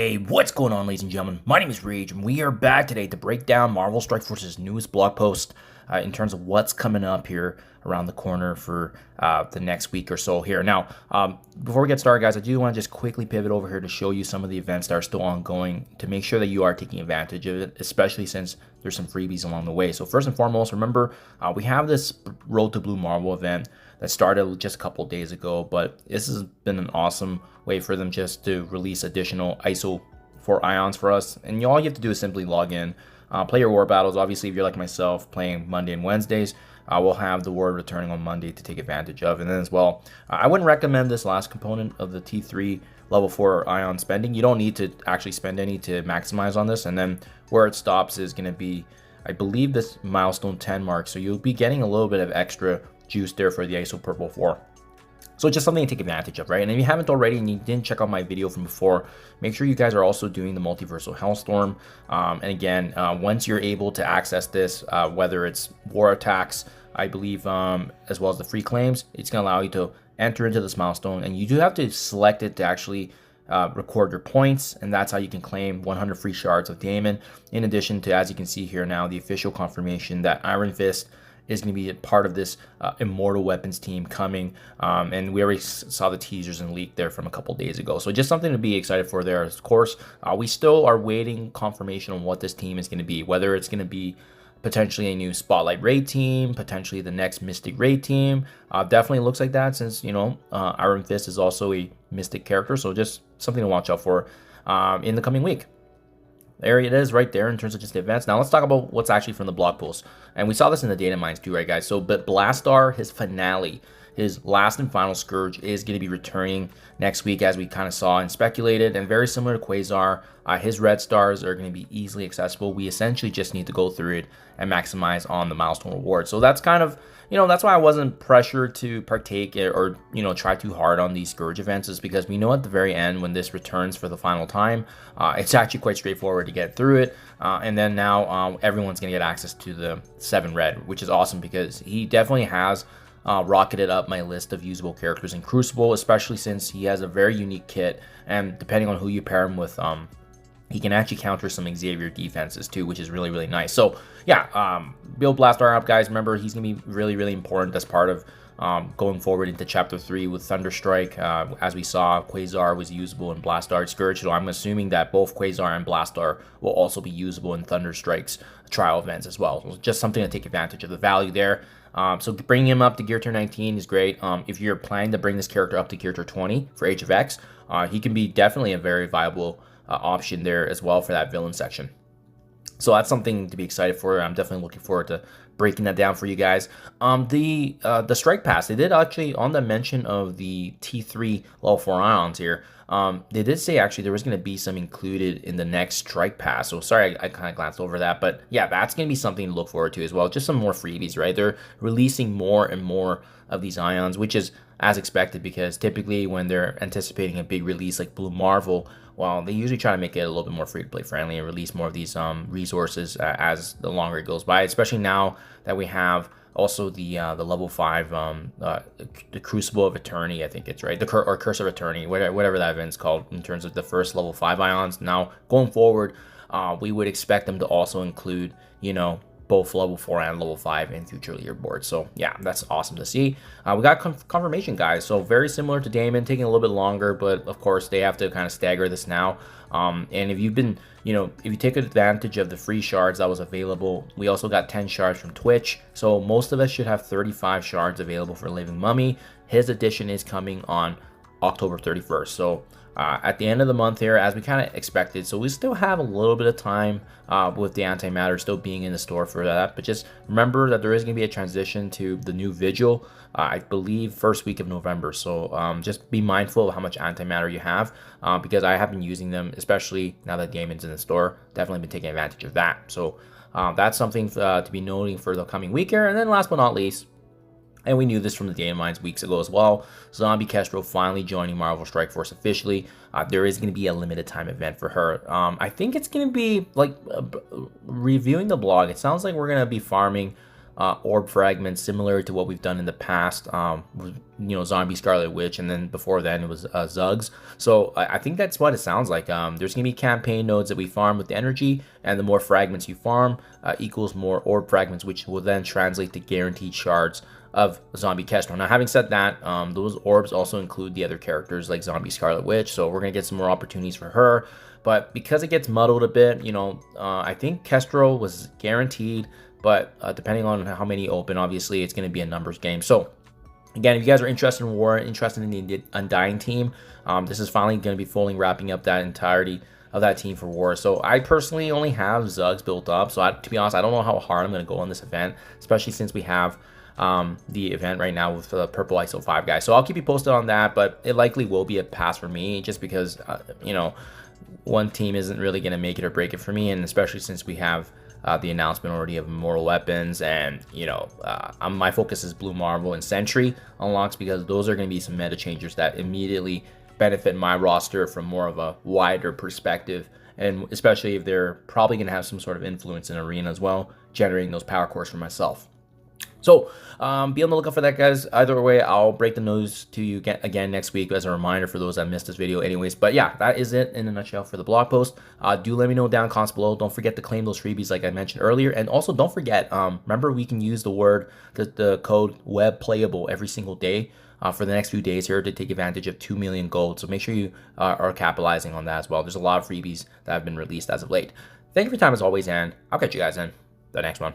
Hey, what's going on, ladies and gentlemen? My name is Rayge, and we are back today to break down Marvel Strike Force's newest blog post in terms of what's coming up here around the corner for the next week or so here. Now, before we get started, guys, I do want to just quickly pivot over here to show you some of the events that are still ongoing to make sure that you are taking advantage of it, especially since there's some freebies along the way. So first and foremost, remember, we have this Road to Blue Marvel event that started just a couple days ago, but this has been an awesome way for them just to release additional ISO 4 ions for us. And all you have to do is simply log in, play your war battles. Obviously, if you're like myself, playing Monday and Wednesdays, we'll have the war returning on Monday to take advantage of. And then as well, I wouldn't recommend this last component of the T3 level 4 ion spending. You don't need to actually spend any to maximize on this. And then where it stops is going to be, I believe, this milestone 10 mark. So you'll be getting a little bit of extra juice there for the ISO Purple 4. So just something to take advantage of, right? And if you haven't already and you didn't check out my video from before, make sure you guys are also doing the Multiversal Hellstorm. And again, once you're able to access this, whether it's war attacks, I believe, as well as the free claims, it's going to allow you to enter into this milestone. And you do have to select it to actually record your points, and that's how you can claim 100 free shards of Daemon. In addition to, as you can see here now, the official confirmation that Iron Fist is going to be a part of this Immortal Weapons team coming, and we already saw the teasers and leak there from a couple days ago. So just something to be excited for there. Of course, we still are waiting confirmation on what this team is going to be, whether it's going to be potentially a new Spotlight Raid team, potentially the next Mystic Raid team. Definitely looks like that, since, you know, Iron Fist is also a Mystic character, so just something to watch out for in the coming week. There it is right there in terms of just the events. Now let's talk about what's actually from the blog post. And we saw this in the data mines too, right, guys? So, but Blastaar, his finale, his last and final Scourge, is going to be returning next week, as we kind of saw and speculated. And very similar to Quasar, his red stars are going to be easily accessible. We essentially just need to go through it and maximize on the milestone reward. So that's kind of, you know, that's why I wasn't pressured to partake or, you know, try too hard on these Scourge events, is because we know at the very end, when this returns for the final time, it's actually quite straightforward to get through it. And then now everyone's going to get access to the 7 red, which is awesome, because he definitely has rocketed up my list of usable characters in Crucible, especially since he has a very unique kit, and depending on who you pair him with, he can actually counter some Xavier defenses too, which is really, really nice. So yeah, build Blastaar up, guys. Remember, he's gonna be really, really important as part of going forward into Chapter 3 with Thunderstrike. As we saw, Quasar was usable in Blastaar Scourge, so I'm assuming that both Quasar and Blastaar will also be usable in Thunderstrike's trial events as well. So just something to take advantage of the value there. So bringing him up to Gear Tier 19 is great. If you're planning to bring this character up to Gear Tier 20 for Age of X, he can be definitely a very viable option there as well for that villain section. So that's something to be excited for. I'm definitely looking forward to breaking that down for you guys. The Strike Pass, they did actually, on the mention of the T3 level 4 ions here, they did say actually there was going to be some included in the next Strike Pass. So sorry, I kind of glanced over that, but yeah, that's going to be something to look forward to as well. Just some more freebies, right? They're releasing more and more of these ions, which is as expected, because typically when they're anticipating a big release like Blue Marvel, well, they usually try to make it a little bit more free-to-play friendly and release more of these resources as the longer it goes by, especially now that we have also the level 5, the Crucible of Eternity, I think it's right, or Curse of Eternity, whatever that event's called, in terms of the first level 5 ions. Now, going forward, we would expect them to also include, you know, both level 4 and level 5 in future leaderboards. So yeah, that's awesome to see. We got confirmation, guys. So very similar to Daemon, taking a little bit longer, but of course they have to kind of stagger this now. And if you've been, you know, if you take advantage of the free shards that was available, we also got 10 shards from Twitch. So most of us should have 35 shards available for Living Mummy. His edition is coming on October 31st. So at the end of the month here, as we kind of expected. So we still have a little bit of time with the antimatter still being in the store for that. But just remember that there is going to be a transition to the new Vigil, I believe, first week of November. So just be mindful of how much antimatter you have, because I have been using them, especially now that Daemon's in the store. Definitely been taking advantage of that. So that's something to be noting for the coming week here. And then last but not least, and we knew this from the data mines weeks ago as well, Zombie Kestrel finally joining Marvel Strike Force officially. There is going to be a limited time event for her. I think it's going to be like reviewing the blog. It sounds like we're going to be farming orb fragments similar to what we've done in the past with, Zombie Scarlet Witch, and then before then it was Zugs. So I think that's what it sounds like. There's gonna be campaign nodes that we farm with the energy, and the more fragments you farm equals more orb fragments, which will then translate to guaranteed shards of Zombie Kestrel. Now, having said that, those orbs also include the other characters like Zombie Scarlet Witch, so we're gonna get some more opportunities for her. But because it gets muddled a bit, I think Kestrel was guaranteed, but depending on how many open, obviously it's going to be a numbers game. So again, if you guys are interested in War, interested in the Undying team, this is finally going to be fully wrapping up that entirety of that team for War. So I personally only have Zugs built up, so to be honest, I don't know how hard I'm going to go on this event, especially since we have the event right now with the purple ISO 5 guy. So I'll keep you posted on that, but it likely will be a pass for me, just because one team isn't really going to make it or break it for me, and especially since we have the announcement already of immortal weapons, and my focus is Blue Marvel and Sentry unlocks, because those are going to be some meta changers that immediately benefit my roster from more of a wider perspective, and especially if they're probably going to have some sort of influence in arena as well, generating those power cores for myself. So be on the lookout for that, guys. Either way, I'll break the news to you again next week as a reminder for those that missed this video anyways. But yeah, that is it in a nutshell for the blog post. Do let me know down in comments below. Don't forget to claim those freebies like I mentioned earlier. And also don't forget, remember, we can use the code WebPlayable every single day for the next few days here to take advantage of 2 million gold. So make sure you are capitalizing on that as well. There's a lot of freebies that have been released as of late. Thank you for your time as always, and I'll catch you guys in the next one.